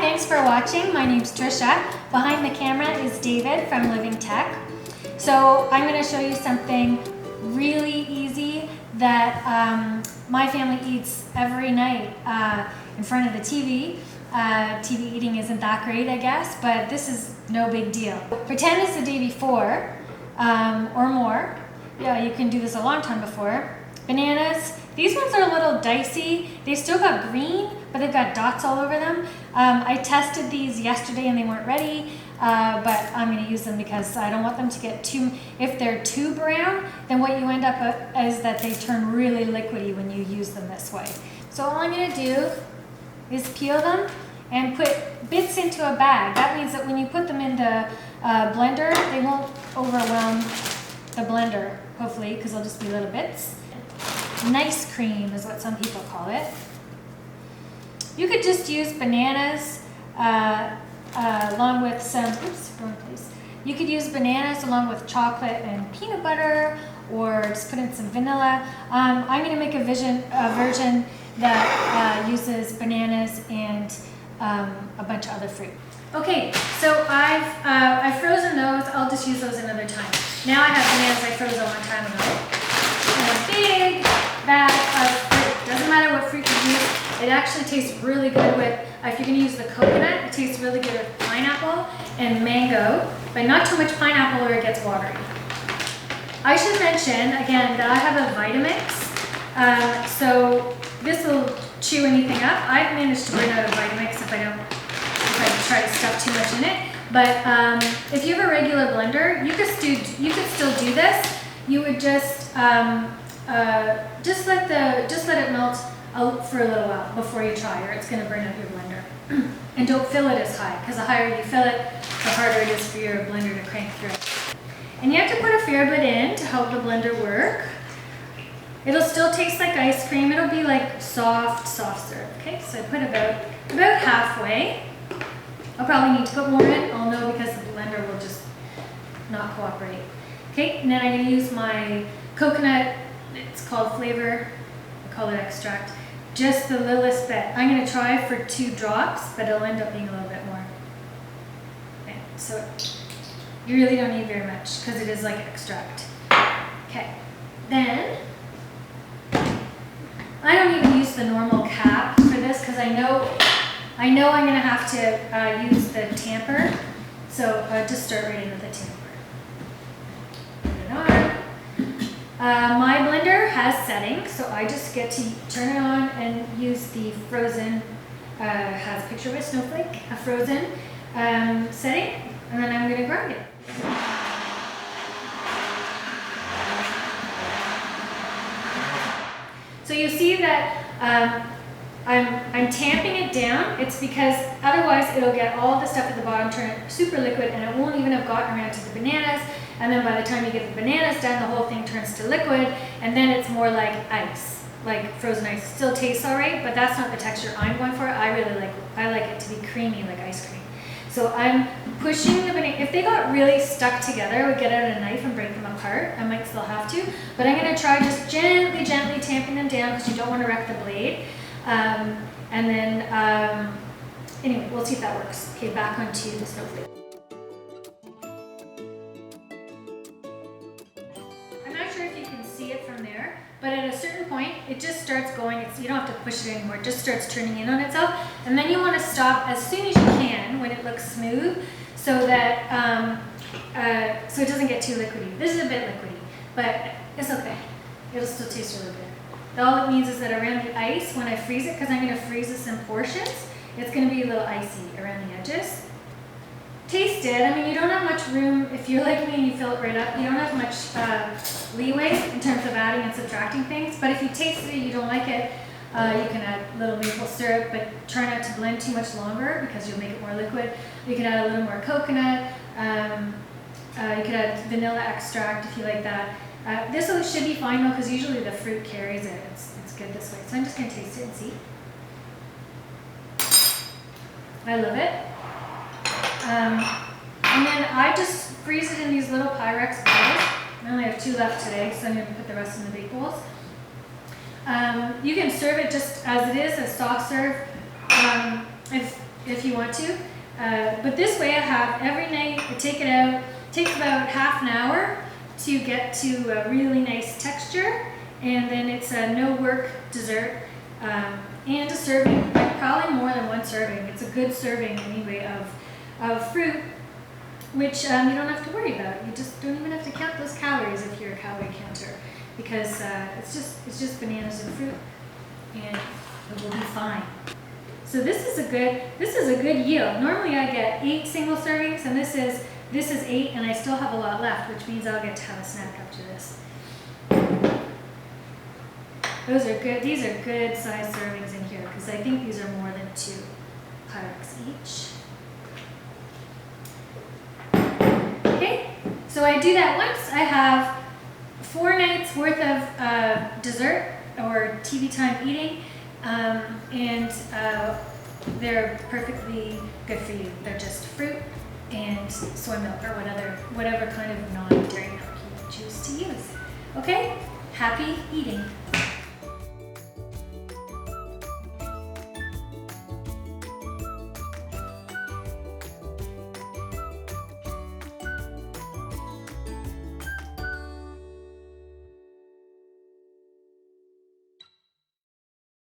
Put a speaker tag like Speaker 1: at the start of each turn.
Speaker 1: thanks for watching. My name's Trisha. Behind the camera is David from Living Tech. So I'm going to show you something really easy that my family eats every night in front of the TV. TV eating isn't that great, I guess, but this is no big deal. Pretend it's the day before or more. Yeah, you can do this a long time before. Bananas. These ones are a little dicey. They've still got green, but they've got dots all over them. I tested these yesterday and they weren't ready, but I'm going to use them because I don't want them to get too, if they're too brown, then what you end up with is that they turn really liquidy when you use them this way. So all I'm going to do is peel them and put bits into a bag. That means that when you put them in the blender, they won't overwhelm the blender, hopefully, because they'll just be little bits. Nice cream is what some people call it. You could just use bananas along with some, oops, wrong place. You could use bananas along with chocolate and peanut butter, or just put in some vanilla. I'm going to make a version that uses bananas and a bunch of other fruit. Okay, so I've frozen those. I'll just use those another time. Now I have bananas I froze a long time ago. And a big bag of fruit. Doesn't matter what fruit you use. It actually tastes really good with, if you're going to use the coconut, it tastes really good with pineapple and mango, but not too much pineapple or it gets watery. I should mention, again, that I have a Vitamix, so this will chew anything up. I've managed to bring out a Vitamix if I try to stuff too much in it. But if you have a regular blender, you could still do this. You would just let it melt for a little while before you try, or it's going to burn up your blender. And don't fill it as high, because the higher you fill it, the harder it is for your blender to crank through. And you have to put a fair bit in to help the blender work. It'll still taste like ice cream. It'll be like soft serve. Okay, so I put about halfway. I'll probably need to put more in. I'll know because the blender will just not cooperate. Okay, and then I'm going to use my coconut, it's called flavour, I call it extract, just the littlest bit. I'm going to try for 2 drops, but it'll end up being a little bit more. Okay, so you really don't need very much because it is like extract. Okay, then I don't even use the normal cap for this because I know I'm going to have to use the tamper, so I'll just start right in with the tamper. My blender has settings, so I just get to turn it on and use the frozen, has a picture of a snowflake, a frozen setting, and then I'm going to grind it. So you see that I'm tamping it down. It's because otherwise it'll get all the stuff at the bottom, turn it super liquid, and it won't even have gotten around to the bananas. And then by the time you get the bananas done, the whole thing turns to liquid, and then it's more like ice, like frozen ice. It still tastes all right, but that's not the texture I'm going for. I like it to be creamy like ice cream. So I'm pushing the banana. If they got really stuck together, I would get out a knife and break them apart. I might still have to, but I'm going to try just gently tamping them down because you don't want to wreck the blade. And then, anyway, we'll see if that works. Okay, back onto the snowflake. I'm not sure if you can see it from there, but at a certain point, it just starts going. You don't have to push it anymore. It just starts turning in on itself. And then you want to stop as soon as you can when it looks smooth so that, so it doesn't get too liquidy. This is a bit liquidy, but it's okay. It'll still taste really good. All it means is that around the ice, when I freeze it, because I'm going to freeze this in portions, it's going to be a little icy around the edges. Taste it. I mean, you don't have much room. If you're like me and you fill it right up, you don't have much leeway in terms of adding and subtracting things. But if you taste it and you don't like it, you can add a little maple syrup, but try not to blend too much longer because you'll make it more liquid. You can add a little more coconut. You could add vanilla extract if you like that. This one should be fine though, because usually the fruit carries it. It's good this way. So I'm just going to taste it and see. I love it. And then I just freeze it in these little Pyrex bowls. I only have 2 left today, so I'm going to put the rest in the big bowls. You can serve it just as it is, a soft serve. If if you want to. But this way I have every night, I take it out, it takes about half an hour to get to a really nice texture, and then it's a no work dessert, and a serving, like probably more than one serving. It's a good serving anyway of fruit, which you don't have to worry about. You just don't even have to count those calories if you're a calorie counter, because it's just bananas and fruit, and it will be fine. So this is a good yield. Normally I get 8 single servings, and this is 8, and I still have a lot left, which means I'll get to have a snack after this. Those are good. These are good size servings in here, because I think these are more than 2 Pyrex each. Okay, so I do that once. I have 4 nights worth of dessert or TV time eating, and they're perfectly good for you. They're just fruit and soy milk, or whatever kind of non-dairy milk you choose to use. Okay, happy eating.